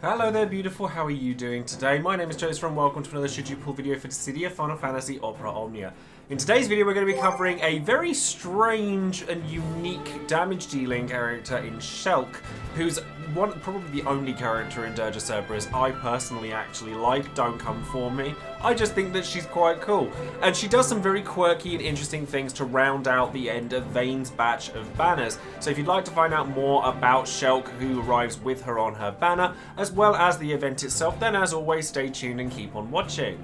Hello there, beautiful. How are you doing today? My name is Joesephyr and welcome to another Should You Pull video for Dissidia Final Fantasy Opera Omnia. In today's video, we're going to be covering a very strange and unique damage-dealing character in Shelke, who's probably the only character in Dirge of Cerberus I personally actually like. Don't come for me. I just think that she's quite cool. And she does some very quirky and interesting things to round out the end of Vane's batch of banners. So if you'd like to find out more about Shelke, who arrives with her on her banner, as well as the event itself, then as always, stay tuned and keep on watching.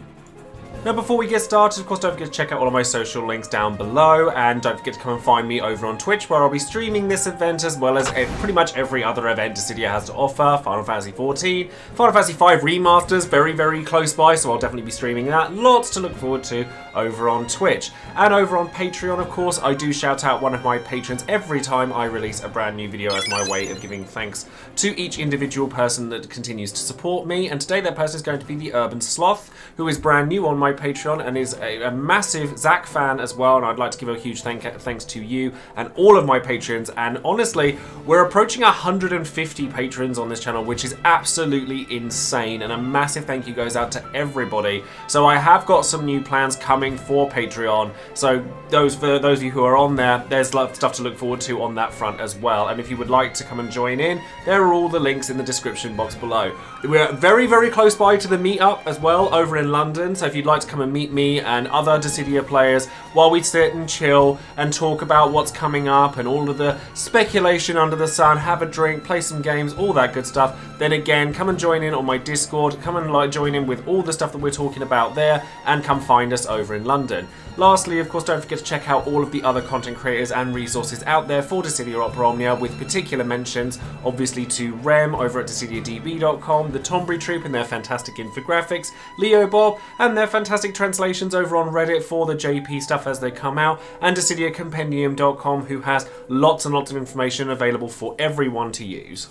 Now before we get started, of course, don't forget to check out all of my social links down below, and don't forget to come and find me over on Twitch, where I'll be streaming this event as well as pretty much every other event Dissidia has to offer. Final Fantasy XIV, Final Fantasy V remasters, very close by, so I'll definitely be streaming that. Lots to look forward to over on Twitch. And over on Patreon, of course, I do shout out one of my patrons every time I release a brand new video as my way of giving thanks to each individual person that continues to support me. And today that person is going to be the Urban Sloth, who is brand new on my Patreon and is a massive Zack fan as well, and I'd like to give a huge thanks to you and all of my patrons. And honestly, we're approaching 150 patrons on this channel, which is absolutely insane, and a massive thank you goes out to everybody. So I have got some new plans coming for Patreon, so for those of you who are on there, there's a lot of stuff to look forward to on that front as well. And if you would like to come and join in, there are all the links in the description box below. We're very close by to the meetup as well over in London, so if you'd like to come and meet me and other Dissidia players while we sit and chill and talk about what's coming up and all of the speculation under the sun, have a drink, play some games, all that good stuff, then again, come and join in on my Discord, come and join in with all the stuff that we're talking about there, and come find us over in London. Lastly, of course, don't forget to check out all of the other content creators and resources out there for Dissidia Opera Omnia, with particular mentions, obviously, to Rem over at DissidiaDB.com, the Tombury Troop and their fantastic infographics, Leo Bob and their fantastic translations over on Reddit for the JP stuff as they come out, and DissidiaCompendium.com, who has lots and lots of information available for everyone to use.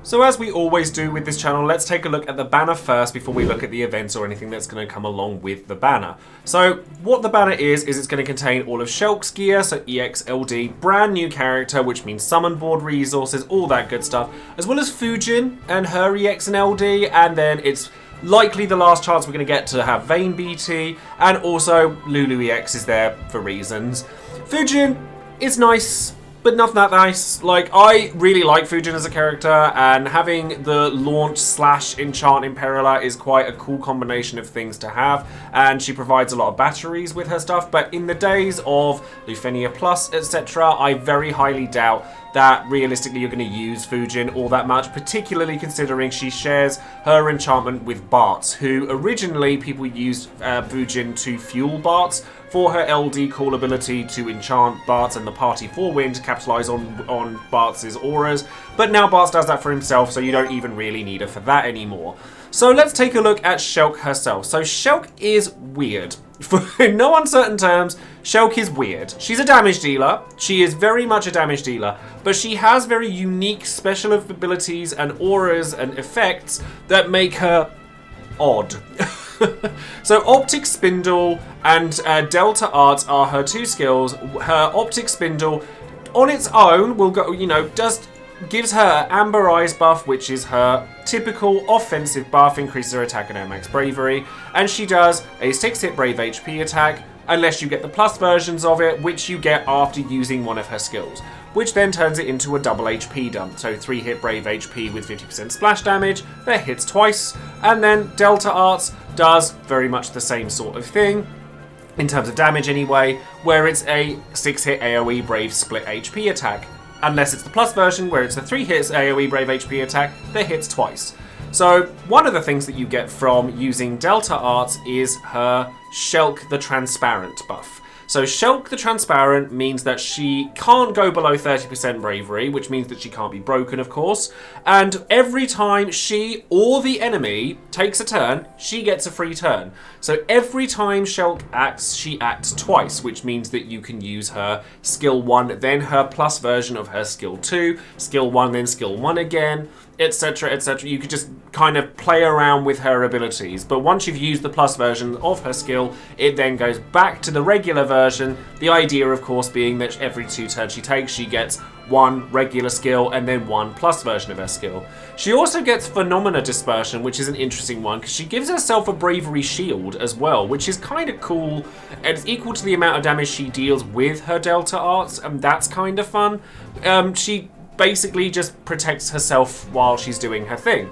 So as we always do with this channel, let's take a look at the banner first before we look at the events or anything that's going to come along with the banner. So what the banner is it's going to contain all of Shelke's gear, so EX, LD, brand new character, which means summon board resources, all that good stuff, as well as Fujin and her EX and LD, and then it's likely the last chance we're going to get to have Vane BT, and also Lulu EX is there for reasons. Fujin is nice, but not that nice. Like, I really like Fujin as a character, and having the launch / enchant Imperilla is quite a cool combination of things to have, and she provides a lot of batteries with her stuff, but in the days of Lufenia Plus, etc., I very highly doubt that realistically you're going to use Fujin all that much, particularly considering she shares her enchantment with Bartz, who originally people used Fujin to fuel Bartz for her LD call ability to enchant Bartz and the party for win to capitalize on Bartz's auras, but now Bartz does that for himself, so you don't even really need her for that anymore. So let's take a look at Shelke herself. So Shelke is weird. In no uncertain terms, Shelke is weird. She's a damage dealer. She is very much a damage dealer, but she has very unique special abilities and auras and effects that make her odd. So Optic Spindle and Delta Arts are her two skills. Her Optic Spindle on its own will go, gives her Amber Eyes buff, which is her typical offensive buff, increases her attack and her max bravery, and she does a 6-hit brave HP attack, unless you get the plus versions of it, which you get after using one of her skills, which then turns it into a double HP dump. So 3-hit brave HP with 50% splash damage, that hits twice, and then Delta Arts does very much the same sort of thing, in terms of damage anyway, where it's a 6-hit AoE brave split HP attack, unless it's the plus version where it's a 3-hit AoE brave HP attack that hits twice. So one of the things that you get from using Delta Arts is her Shelke the Transparent buff. So Shelke the Transparent means that she can't go below 30% bravery, which means that she can't be broken, of course. And every time she or the enemy takes a turn, she gets a free turn. So every time Shelke acts, she acts twice, which means that you can use her skill 1, then her plus version of her skill 2, skill 1, then skill 1 again, etc, etc. You could just kind of play around with her abilities, but once you've used the plus version of her skill, it then goes back to the regular version. The idea, of course, being that every 2 turns she takes, she gets one regular skill, and then one plus version of her skill. She also gets Phenomena Dispersion, which is an interesting one, because she gives herself a Bravery Shield as well, which is kind of cool. It's equal to the amount of damage she deals with her Delta Arts, and that's kind of fun. She basically just protects herself while she's doing her thing.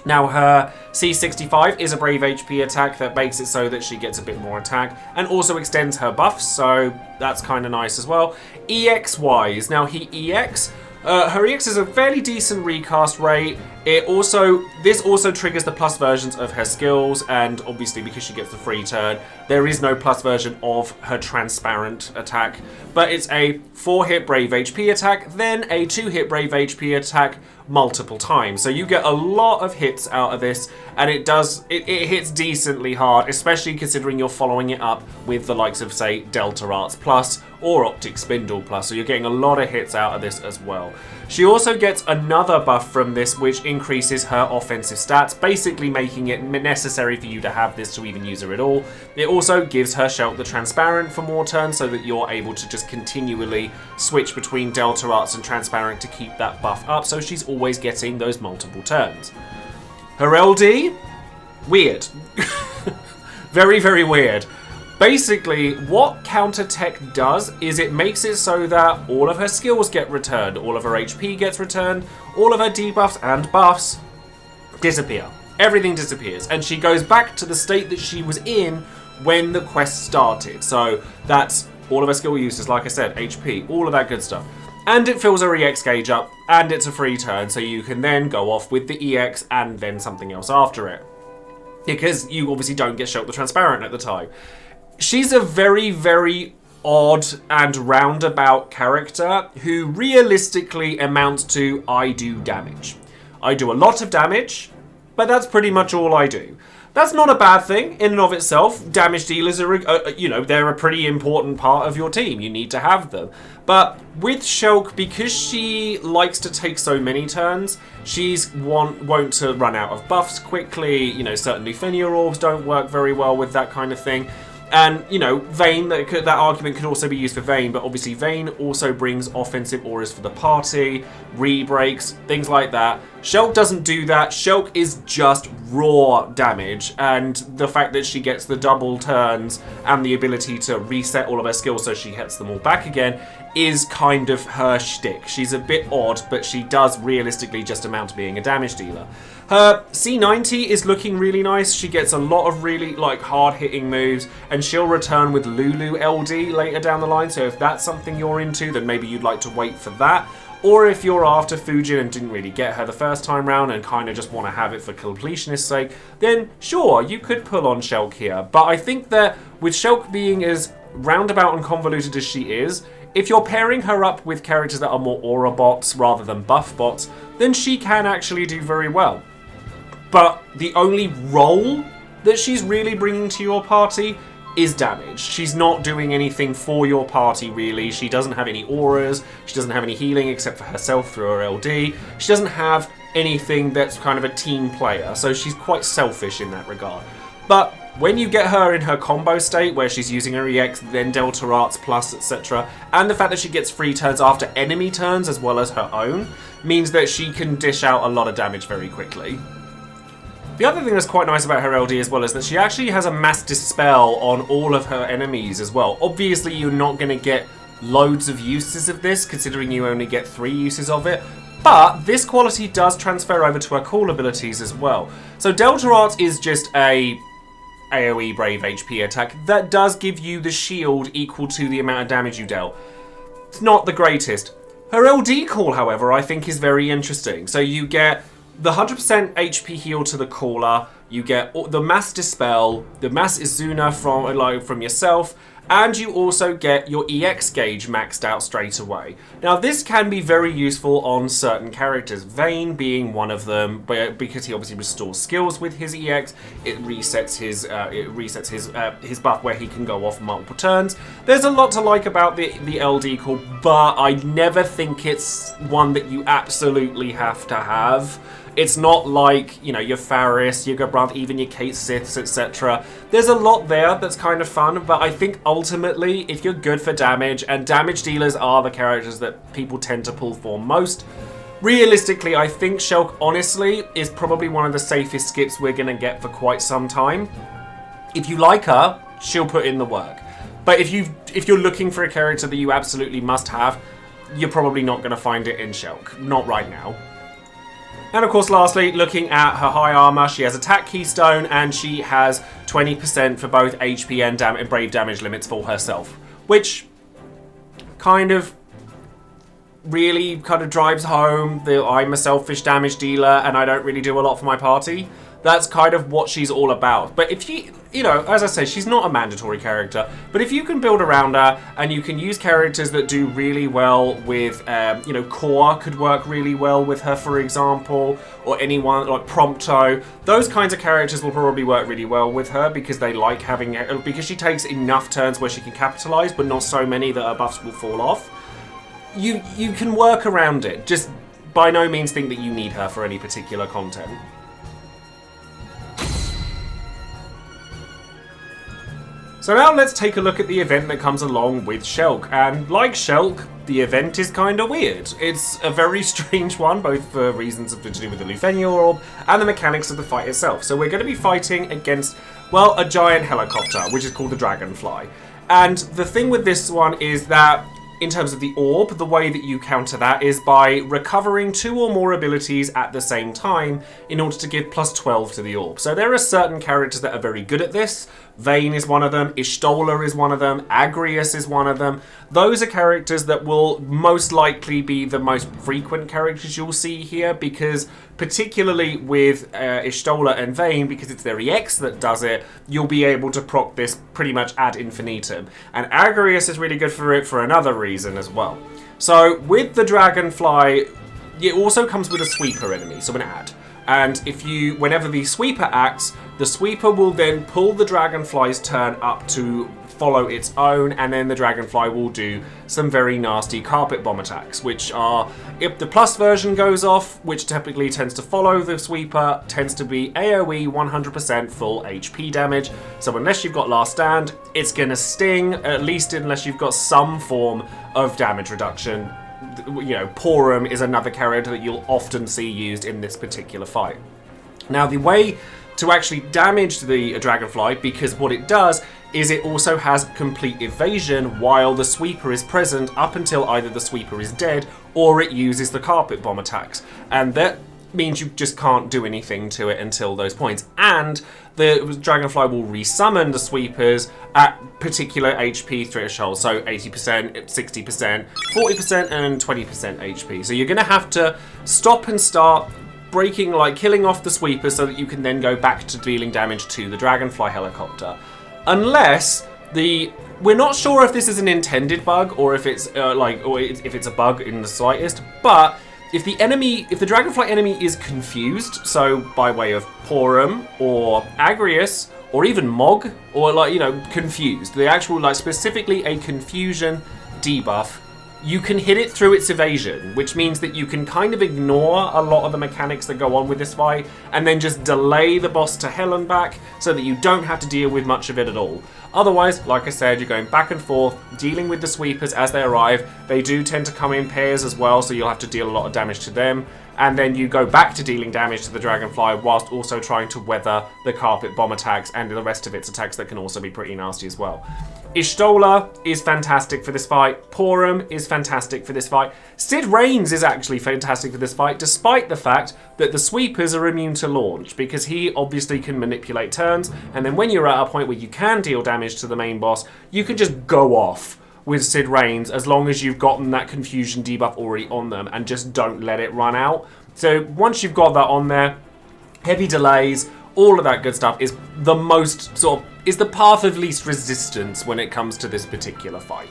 Now, her C65 is a Brave HP attack that makes it so that she gets a bit more attack and also extends her buffs, so that's kind of nice as well. EX-wise, now her EX is a fairly decent recast rate. This also triggers the plus versions of her skills, and obviously because she gets the free turn, there is no plus version of her transparent attack, but it's a 4-hit Brave HP attack, then a 2-hit Brave HP attack multiple times. So you get a lot of hits out of this, and it hits decently hard, especially considering you're following it up with the likes of, say, Delta Arts Plus or Optic Spindle Plus, so you're getting a lot of hits out of this as well. She also gets another buff from this, which increases her offensive stats, basically making it necessary for you to have this to even use her at all. It also gives her Shelke the Transparent for more turns, so that you're able to just continually switch between Delta Arts and Transparent to keep that buff up, so she's always getting those multiple turns. Her LD? Weird. Very, very weird. Basically, what Counter Tech does is it makes it so that all of her skills get returned, all of her HP gets returned, all of her debuffs and buffs disappear. Everything disappears, and she goes back to the state that she was in when the quest started. So that's all of her skill uses, like I said, HP, all of that good stuff. And it fills her EX gauge up, and it's a free turn, so you can then go off with the EX and then something else after it. Because you obviously don't get Shelke the Transparent at the time. She's a very, very odd and roundabout character who realistically amounts to I do damage. I do a lot of damage, but that's pretty much all I do. That's not a bad thing in and of itself. Damage dealers are, they're a pretty important part of your team. You need to have them. But with Shelke, because she likes to take so many turns, she's wont to run out of buffs quickly. Certainly Fenrir Orbs don't work very well with that kind of thing. And, Vayne, that argument could also be used for Vayne, but obviously Vayne also brings offensive auras for the party, re-breaks, things like that. Shelke doesn't do that. Shelke is just raw damage, and the fact that she gets the double turns and the ability to reset all of her skills so she hits them all back again is kind of her shtick. She's a bit odd, but she does realistically just amount to being a damage dealer. Her C90 is looking really nice. She gets a lot of really hard-hitting moves, and she'll return with Lulu LD later down the line, so if that's something you're into, then maybe you'd like to wait for that. Or if you're after Fujin and didn't really get her the first time round and kind of just want to have it for completionist's sake, then sure, you could pull on Shelke here. But I think that with Shelke being as roundabout and convoluted as she is, if you're pairing her up with characters that are more aura bots rather than buff bots, then she can actually do very well. But the only role that she's really bringing to your party is damage. She's not doing anything for your party, really. She doesn't have any auras. She doesn't have any healing except for herself through her LD. She doesn't have anything that's kind of a team player, so she's quite selfish in that regard. But when you get her in her combo state, where she's using her EX, then Delta Arts Plus, etc., and the fact that she gets free turns after enemy turns as well as her own, means that she can dish out a lot of damage very quickly. The other thing that's quite nice about her LD as well is that she actually has a mass dispel on all of her enemies as well. Obviously, you're not going to get loads of uses of this, considering you only get 3 uses of it, but this quality does transfer over to her cool abilities as well. So Delta Arts is just a AoE Brave HP attack that does give you the shield equal to the amount of damage you dealt. It's not the greatest. Her LD call, however, I think is very interesting. So you get the 100% HP heal to the caller, you get the mass dispel, the mass Izuna from yourself, and you also get your EX gauge maxed out straight away. Now this can be very useful on certain characters, Vayne being one of them, because he obviously restores skills with his EX. It resets his buff where he can go off multiple turns. There's a lot to like about the LD call, but I never think it's one that you absolutely have to have. It's not like, you know, your Faris, your Gabrath, even your Kate Siths, etc. There's a lot there that's kind of fun, but I think ultimately, if you're good for damage, and damage dealers are the characters that people tend to pull for most, realistically, I think Shelke, honestly, is probably one of the safest skips we're going to get for quite some time. If you like her, she'll put in the work. But if you're looking for a character that you absolutely must have, you're probably not going to find it in Shelke. Not right now. And of course, lastly, looking at her high armor, she has attack keystone and she has 20% for both HP and brave damage limits for herself. Which kind of really drives home that I'm a selfish damage dealer and I don't really do a lot for my party. That's kind of what she's all about. But if you know, as I say, she's not a mandatory character, but if you can build around her and you can use characters that do really well with, you know, Core could work really well with her, for example, or anyone like Prompto, those kinds of characters will probably work really well with her because they like having, because she takes enough turns where she can capitalize, but not so many that her buffs will fall off. You can work around it. Just by no means think that you need her for any particular content. So now let's take a look at the event that comes along with Shelke. And like Shelke, the event is kind of weird. It's a very strange one, both for reasons to do with the Lufenia Orb and the mechanics of the fight itself. So we're going to be fighting against, well, a giant helicopter, which is called the Dragonfly. And the thing with this one is that in terms of the orb, the way that you counter that is by recovering 2 or more abilities at the same time in order to give plus 12 to the orb. So there are certain characters that are very good at this. Vayne is one of them, Y'shtola is one of them, Agrias is one of them. Those are characters that will most likely be the most frequent characters you'll see here, because particularly with Y'shtola and Vayne, because it's their EX that does it, you'll be able to proc this pretty much ad infinitum. And Agrias is really good for it for another reason as well. So with the Dragonfly, it also comes with a sweeper enemy, so an ad. And whenever the sweeper acts, the sweeper will then pull the Dragonfly's turn up to follow its own, and then the Dragonfly will do some very nasty carpet bomb attacks, which are, if the plus version goes off, which typically tends to follow the sweeper, tends to be AoE 100% full HP damage. So unless you've got Last Stand, it's going to sting, at least unless you've got some form of damage reduction. You know, Porum is another character that you'll often see used in this particular fight. Now, the way to actually damage the Dragonfly, because what it does is it also has complete evasion while the sweeper is present up until either the sweeper is dead or it uses the carpet bomb attacks. And that means you just can't do anything to it until those points. And the Dragonfly will resummon the sweepers at particular HP thresholds, so 80%, 60%, 40%, and 20% HP. So you're going to have to stop and start breaking, like killing off the sweepers so that you can then go back to dealing damage to the Dragonfly helicopter. Unless we're not sure if this is an intended bug or if it's if it's a bug in the slightest, but if the Dragonfly enemy is confused, so by way of Porum or Agrias or even Mog, or confused, the actual specifically a confusion debuff, you can hit it through its evasion, which means that you can kind of ignore a lot of the mechanics that go on with this fight and then just delay the boss to hell and back so that you don't have to deal with much of it at all. Otherwise, like I said, you're going back and forth, dealing with the sweepers as they arrive. They do tend to come in pairs as well, so you'll have to deal a lot of damage to them. And then you go back to dealing damage to the Dragonfly whilst also trying to weather the carpet bomb attacks and the rest of its attacks that can also be pretty nasty as well. Y'shtola is fantastic for this fight. Porum is fantastic for this fight. Sid Reigns is actually fantastic for this fight, despite the fact that the sweepers are immune to launch, because he obviously can manipulate turns, and then when you're at a point where you can deal damage to the main boss, you can just go off with Sid Reigns as long as you've gotten that confusion debuff already on them and just don't let it run out. So once you've got that on there, heavy delays, all of that good stuff is the most is the path of least resistance when it comes to this particular fight.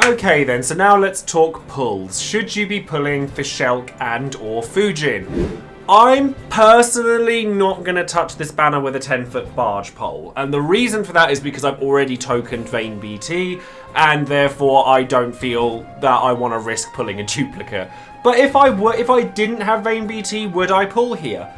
Okay then, so now let's talk pulls. Should you be pulling for Shelke and or Fujin? I'm personally not going to touch this banner with a 10-foot barge pole, and the reason for that is because I've already tokened Vayne BT, and therefore I don't feel that I want to risk pulling a duplicate. But if I didn't have Vayne BT, would I pull here?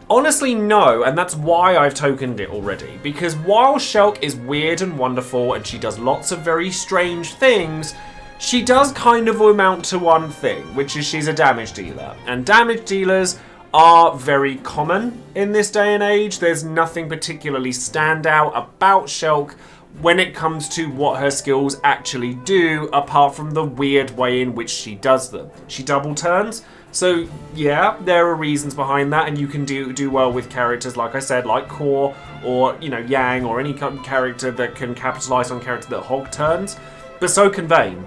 Honestly, no, and that's why I've tokened it already. Because while Shelke is weird and wonderful, and she does lots of very strange things, she does kind of amount to one thing, which is she's a damage dealer. And damage dealers are very common in this day and age. There's nothing particularly standout about Shelke when it comes to what her skills actually do, apart from the weird way in which she does them. She double turns, so yeah, there are reasons behind that, and you can do well with characters, like I said, like Core, or, you know, Yang, or any character that can capitalize on character that hog turns, but so can Vayne.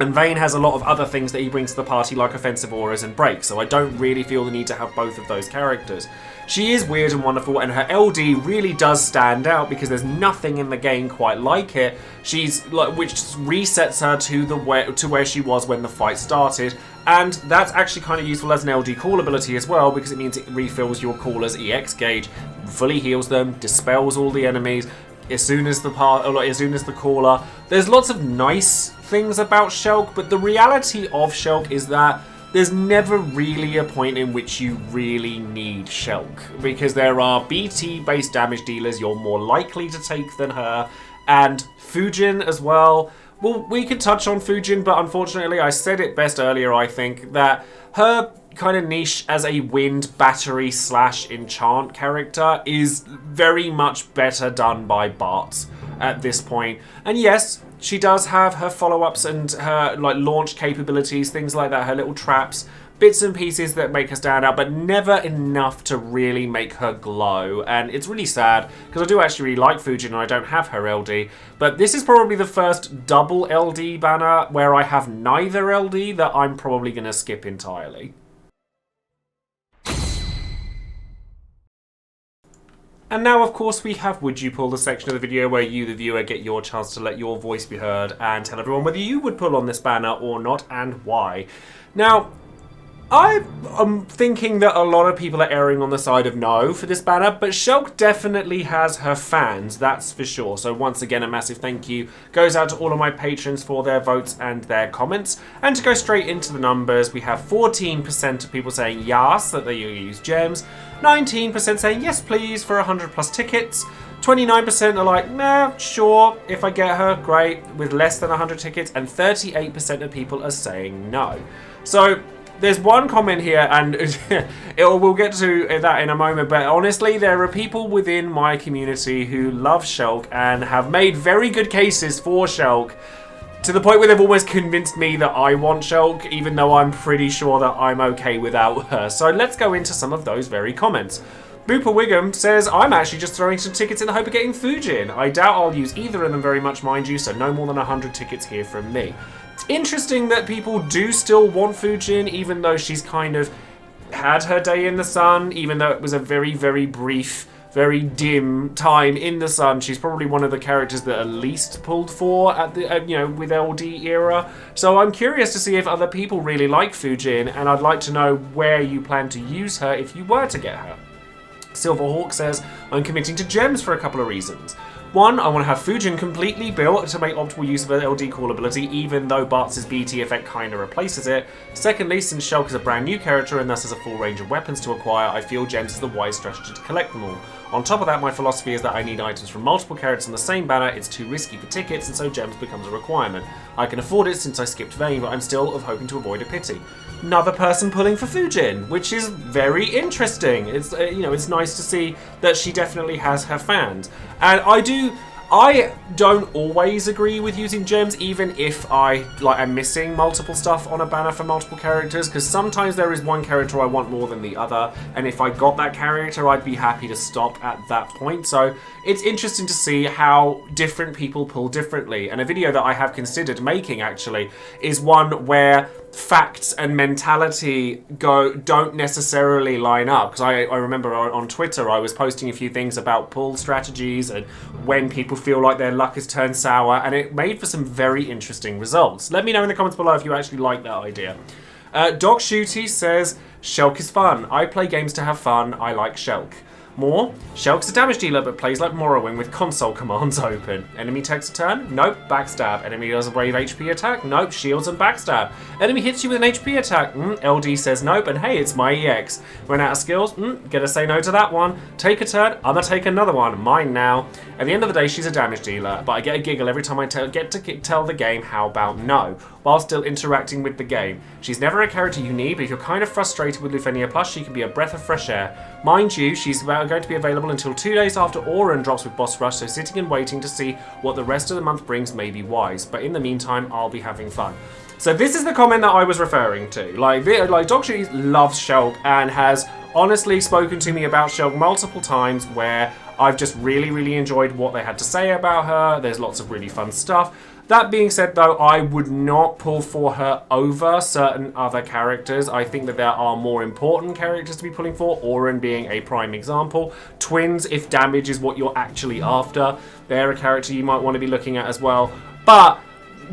And Vayne has a lot of other things that he brings to the party, like offensive auras and breaks, so I don't really feel the need to have both of those characters. She is weird and wonderful, and her LD really does stand out because there's nothing in the game quite like it. She's like, which resets her to where she was when the fight started, and that's actually kind of useful as an LD call ability as well, because it means it refills your caller's EX gauge, fully heals them, dispels all the enemies as soon as the caller. There's lots of nice things about Shelke, but the reality of Shelke is that there's never really a point in which you really need Shelke, because there are BT-based damage dealers you're more likely to take than her, and Fujin as well. Well, we could touch on Fujin, but unfortunately I said it best earlier, I think, that her kind of niche as a wind battery / enchant character is very much better done by Bartz at this point. And yes, she does have her follow-ups and her like launch capabilities, things like that, her little traps, bits and pieces that make her stand out, but never enough to really make her glow. And it's really sad, because I do actually really like Fujin and I don't have her LD, but this is probably the first double LD banner where I have neither LD that I'm probably going to skip entirely. And now, of course, we have Would You Pull, the section of the video where you, the viewer, get your chance to let your voice be heard and tell everyone whether you would pull on this banner or not and why. Now, I'm thinking that a lot of people are erring on the side of no for this banner, but Shelke definitely has her fans, that's for sure. So once again, a massive thank you goes out to all of my patrons for their votes and their comments. And to go straight into the numbers, we have 14% of people saying yes, that they use gems, 19% saying yes please for 100 plus tickets, 29% are like, nah, sure, if I get her, great, with less than 100 tickets, and 38% of people are saying no. So there's one comment here, and we'll get to that in a moment, but honestly, there are people within my community who love Shelke and have made very good cases for Shelke, to the point where they've almost convinced me that I want Shelke, even though I'm pretty sure that I'm okay without her. So let's go into some of those very comments. Booper Wiggum says, I'm actually just throwing some tickets in the hope of getting Fujin. I doubt I'll use either of them very much, mind you, so no more than 100 tickets here from me. Interesting that people do still want Fujin, even though she's kind of had her day in the sun, even though it was a very, very brief, very dim time in the sun. She's probably one of the characters that are least pulled for at the, with LD era. So I'm curious to see if other people really like Fujin, and I'd like to know where you plan to use her if you were to get her. Silverhawk says, I'm committing to gems for a couple of reasons. One, I want to have Fujin completely built to make optimal use of her LD call ability, even though Bartz's BT effect kinda replaces it. Secondly, since Shelke is a brand new character and thus has a full range of weapons to acquire, I feel gems is the wise strategy to collect them all. On top of that, my philosophy is that I need items from multiple characters on the same banner. It's too risky for tickets, and so gems becomes a requirement. I can afford it since I skipped Vayne, but I'm still hoping to avoid a pity. Another person pulling for Fujin, which is very interesting. It's it's nice to see that she definitely has her fans, and I don't always agree with using gems, even if I'm missing multiple stuff on a banner for multiple characters, because sometimes there is one character I want more than the other, and if I got that character, I'd be happy to stop at that point. So it's interesting to see how different people pull differently, and a video that I have considered making actually is one where facts and mentality don't necessarily line up, because I remember on Twitter I was posting a few things about pull strategies and when people feel like their luck has turned sour, and it made for some very interesting results. Let me know in the comments below if you actually like that idea. Doc Shooty says, Shelke is fun. I play games to have fun. I like Shelke. More, Shelke's a damage dealer but plays like Morrowind with console commands open. Enemy takes a turn? Nope, backstab. Enemy does a brave HP attack? Nope, shields and backstab. Enemy hits you with an HP attack? LD says nope, and hey, it's my EX. Run out of skills? Gonna say no to that one. Take a turn? I'ma take another one. Mine now. At the end of the day, she's a damage dealer, but I get a giggle every time I get to tell the game how about no, while still interacting with the game. She's never a character you need, but if you're kind of frustrated with Lufenia Plus, she can be a breath of fresh air. Mind you, she's going to be available until 2 days after Auron drops with Boss Rush, so sitting and waiting to see what the rest of the month brings may be wise, but in the meantime, I'll be having fun. So this is the comment that I was referring to. Like Doc Shooty loves Shelke and has honestly spoken to me about Shelke multiple times where I've just really enjoyed what they had to say about her. There's lots of really fun stuff. That being said, though, I would not pull for her over certain other characters. I think that there are more important characters to be pulling for, Auron being a prime example. Twins, if damage is what you're actually after, they're a character you might want to be looking at as well. But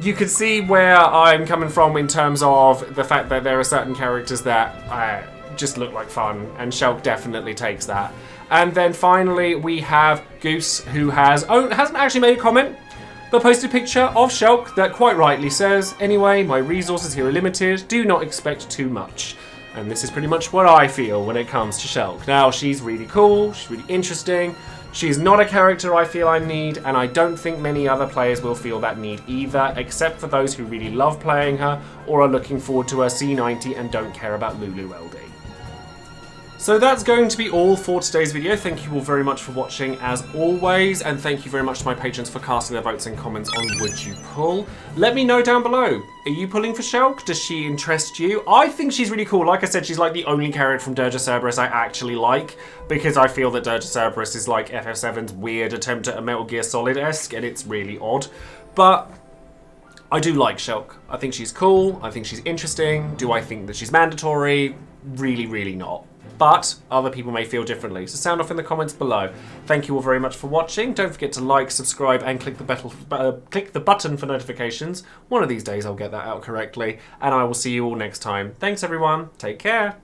you can see where I'm coming from in terms of the fact that there are certain characters that just look like fun, and Shelke definitely takes that. And then finally, we have Goose, who hasn't actually made a comment, but posted a picture of Shelke that quite rightly says, anyway, my resources here are limited, do not expect too much. And this is pretty much what I feel when it comes to Shelke. Now, she's really cool, she's really interesting, she's not a character I feel I need, and I don't think many other players will feel that need either, except for those who really love playing her, or are looking forward to her C90 and don't care about Lulu LD. So that's going to be all for today's video. Thank you all very much for watching as always, and thank you very much to my patrons for casting their votes and comments on would you pull. Let me know down below. Are you pulling for Shelke? Does she interest you? I think she's really cool. Like I said, she's like the only character from Dirge of Cerberus I actually like, because I feel that Dirge of Cerberus is like FF7's weird attempt at a Metal Gear Solid-esque, and it's really odd. But I do like Shelke. I think she's cool. I think she's interesting. Do I think that she's mandatory? Really not. But other people may feel differently, so sound off in the comments below. Thank you all very much for watching. Don't forget to like, subscribe, and click the button for notifications. One of these days I'll get that out correctly, and I will see you all next time. Thanks everyone, take care.